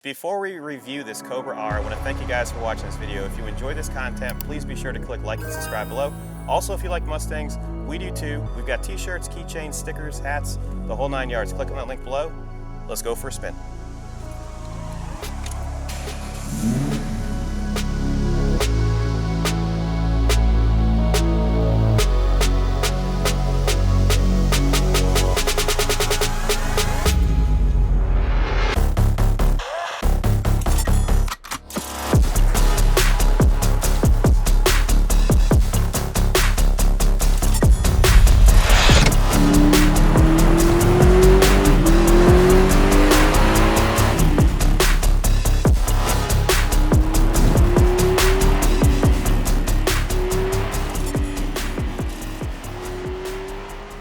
Before we review this Cobra R, I want to thank you guys for watching this video. If you enjoy this content, please be sure to click like and subscribe below. Also, if you like Mustangs, we do too. We've got t-shirts, keychains, stickers, hats, the whole 9 yards. Click on that link below. Let's go for a spin.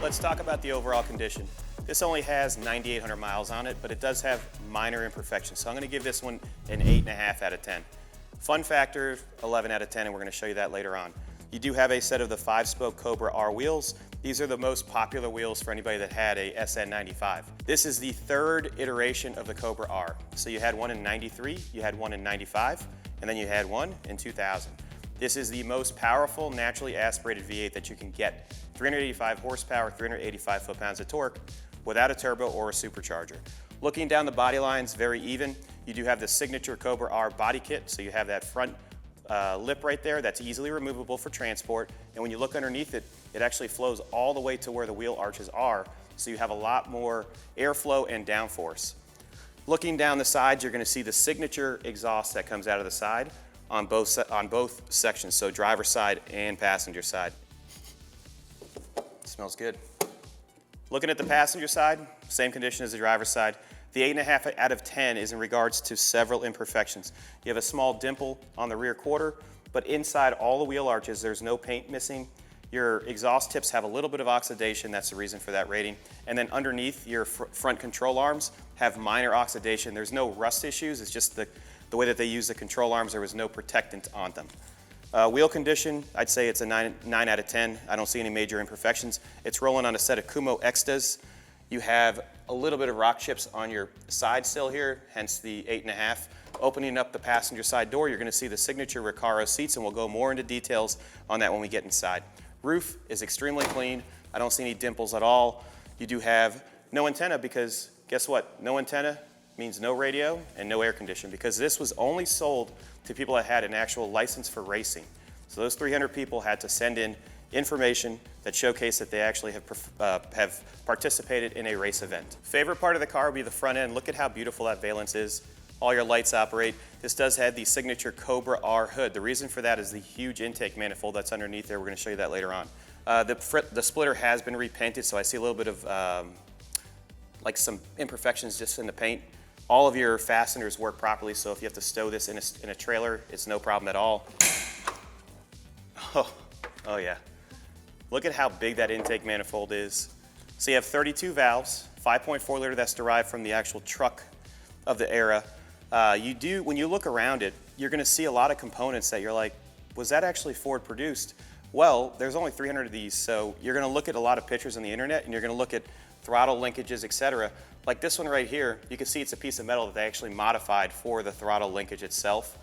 Let's talk about the overall condition. This only has 9,800 miles on it, but it does have minor imperfections. So I'm going to give this one an 8.5 out of 10. Fun factor, 11 out of 10, and we're going to show you that later on. You do have a set of the 5-spoke Cobra R wheels. These are the most popular wheels for anybody that had a SN95. This is the third iteration of the Cobra R. So you had one in 93, you had one in 95, and then you had one in 2000. This is the most powerful naturally aspirated V8 that you can get. 385 horsepower, 385 foot-pounds of torque without a turbo or a supercharger. Looking down the body lines, very even. You do have the signature Cobra R body kit, so you have that front lip right there that's easily removable for transport. And when you look underneath it, it actually flows all the way to where the wheel arches are, so you have a lot more airflow and downforce. Looking down the sides, you're going to see the signature exhaust that comes out of the side on both sections, so driver's side and passenger side. Smells good. Looking at the passenger side, same condition as the driver's side. The 8.5 out of 10 is in regards to several imperfections. You have a small dimple on the rear quarter, but inside all the wheel arches, there's no paint missing. Your exhaust tips have a little bit of oxidation, that's the reason for that rating. And then underneath, your front control arms have minor oxidation. There's no rust issues, it's just the way that they use the control arms, there was no protectant on them. Wheel condition, I'd say it's a 9 out of 10. I don't see any major imperfections. It's rolling on a set of Kumo Extas. You have a little bit of rock chips on your side still here, hence the 8.5. Opening up the passenger side door, you're going to see the signature Recaro seats, and we'll go more into details on that when we get inside. Roof is extremely clean. I don't see any dimples at all. You do have no antenna because guess what? No antenna means no radio and no air conditioning, because this was only sold to people that had an actual license for racing. So those 300 people had to send in information that showcased that they actually have participated in a race event. Favorite part of the car would be the front end. Look at how beautiful that valence is. All your lights operate. This does have the signature Cobra R hood. The reason for that is the huge intake manifold that's underneath there. We're going to show you that later on. The splitter has been repainted, so I see a little bit of like some imperfections just in the paint. All of your fasteners work properly, so if you have to stow this in a trailer, it's no problem at all. Oh yeah. Look at how big that intake manifold is. So you have 32 valves, 5.4 liter that's derived from the actual truck of the era. When you look around it, you're gonna see a lot of components that you're like, was that actually Ford produced? Well, there's only 300 of these, so you're gonna look at a lot of pictures on the internet and you're gonna look at throttle linkages, etc. Like this one right here, you can see it's a piece of metal that they actually modified for the throttle linkage itself.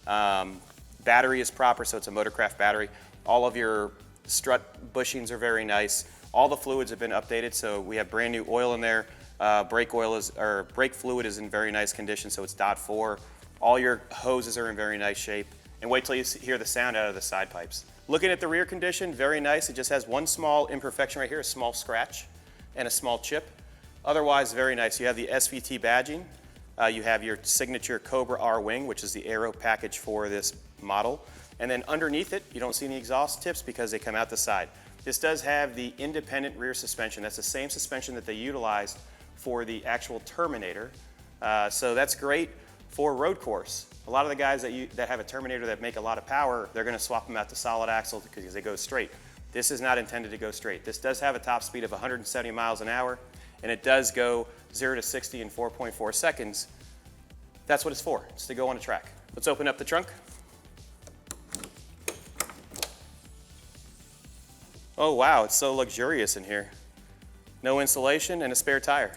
Battery is proper, so it's a Motorcraft battery. All of your strut bushings are very nice. All the fluids have been updated, so we have brand new oil in there. Brake fluid is in very nice condition, so it's .4. All your hoses are in very nice shape. And wait till you hear the sound out of the side pipes. Looking at the rear condition, very nice. It just has one small imperfection right here, a small scratch and a small chip. Otherwise, very nice. You have the SVT badging. You have your signature Cobra R wing, which is the aero package for this model. And then underneath it, you don't see any exhaust tips because they come out the side. This does have the independent rear suspension. That's the same suspension that they utilized for the actual Terminator. So that's great for road course. A lot of the guys that have a Terminator that make a lot of power, they're gonna swap them out to solid axle because they go straight. This is not intended to go straight. This does have a top speed of 170 miles an hour, and it does go 0 to 60 in 4.4 seconds. That's what it's for. It's to go on a track. Let's open up the trunk. Oh wow, it's so luxurious in here. No insulation and a spare tire.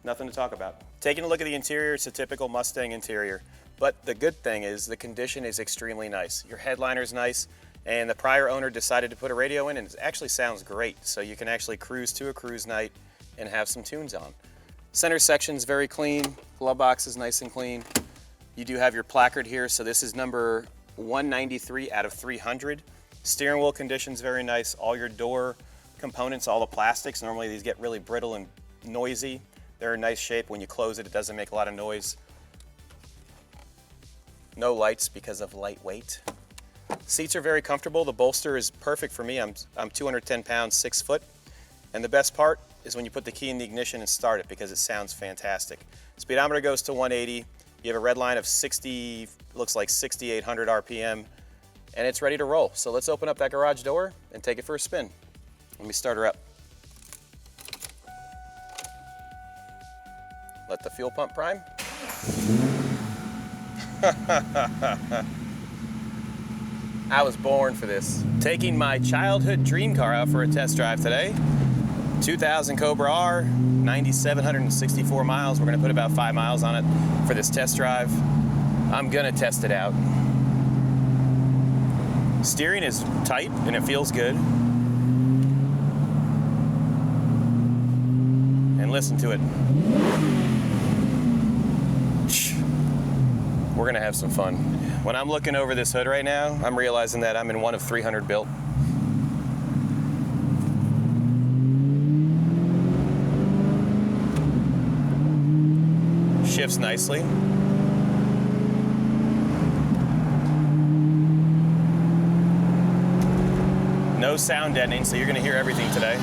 Nothing to talk about. Taking a look at the interior, it's a typical Mustang interior. But the good thing is the condition is extremely nice. Your headliner's nice, and the prior owner decided to put a radio in, and it actually sounds great. So you can actually cruise to a cruise night and have some tunes on. Center section's very clean. Glove box is nice and clean. You do have your placard here, so this is number 193 out of 300. Steering wheel condition's very nice. All your door components, all the plastics, normally these get really brittle and noisy. They're in nice shape. When you close it, it doesn't make a lot of noise. No lights because of lightweight. Seats are very comfortable. The bolster is perfect for me. I'm 210 pounds, 6 foot. And the best part is when you put the key in the ignition and start it, because it sounds fantastic. Speedometer goes to 180. You have a red line of 60, looks like 6,800 RPM, and it's ready to roll. So let's open up that garage door and take it for a spin. Let me start her up. Let the fuel pump prime. I was born for this. Taking my childhood dream car out for a test drive today. 2000 Cobra R, 9,764 miles. We're gonna put about 5 miles on it for this test drive. I'm gonna test it out. Steering is tight and it feels good. And listen to it. We're gonna have some fun. When I'm looking over this hood right now, I'm realizing that I'm in one of 300 built. Shifts nicely. No sound deadening, so you're gonna hear everything today.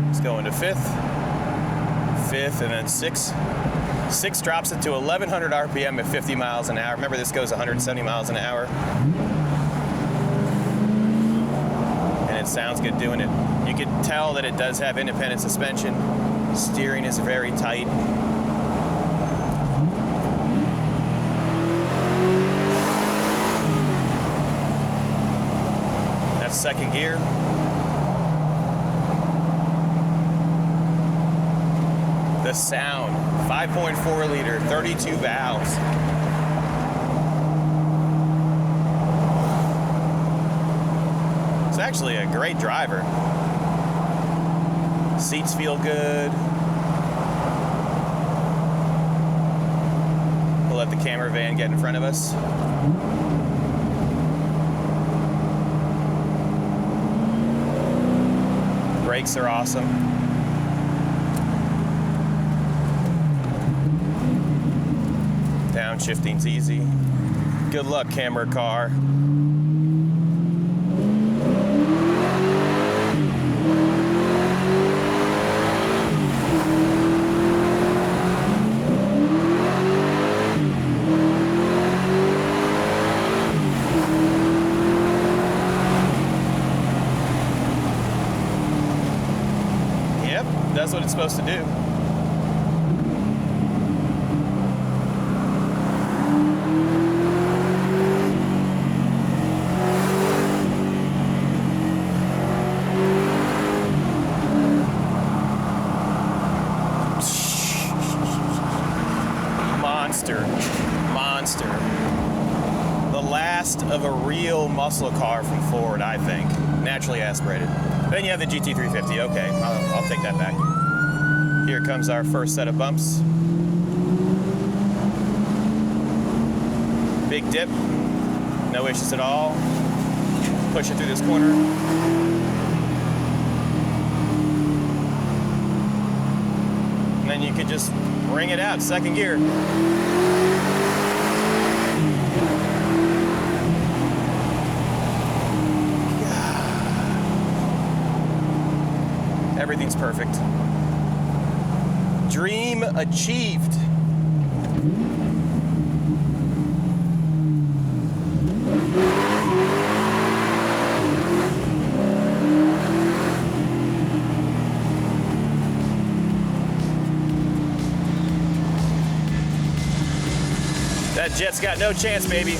Let's go into fifth, and then six. Six drops it to 1,100 RPM at 50 miles an hour. Remember, this goes 170 miles an hour. And it sounds good doing it. You can tell that it does have independent suspension. Steering is very tight. That's second gear. The sound, 5.4 liter, 32 valves. It's actually a great driver. Seats feel good. We'll let the camera van get in front of us. Brakes are awesome. Downshifting's easy. Good luck, camera car. Yep, that's what it's supposed to do. Monster. The last of a real muscle car from Ford, I think. Naturally aspirated. Then you have the GT350. Okay, I'll take that back. Here comes our first set of bumps. Big dip. No issues at all. Push it through this corner. And then you could just bring it out, second gear. Everything's perfect. Dream achieved. That jet's got no chance, baby.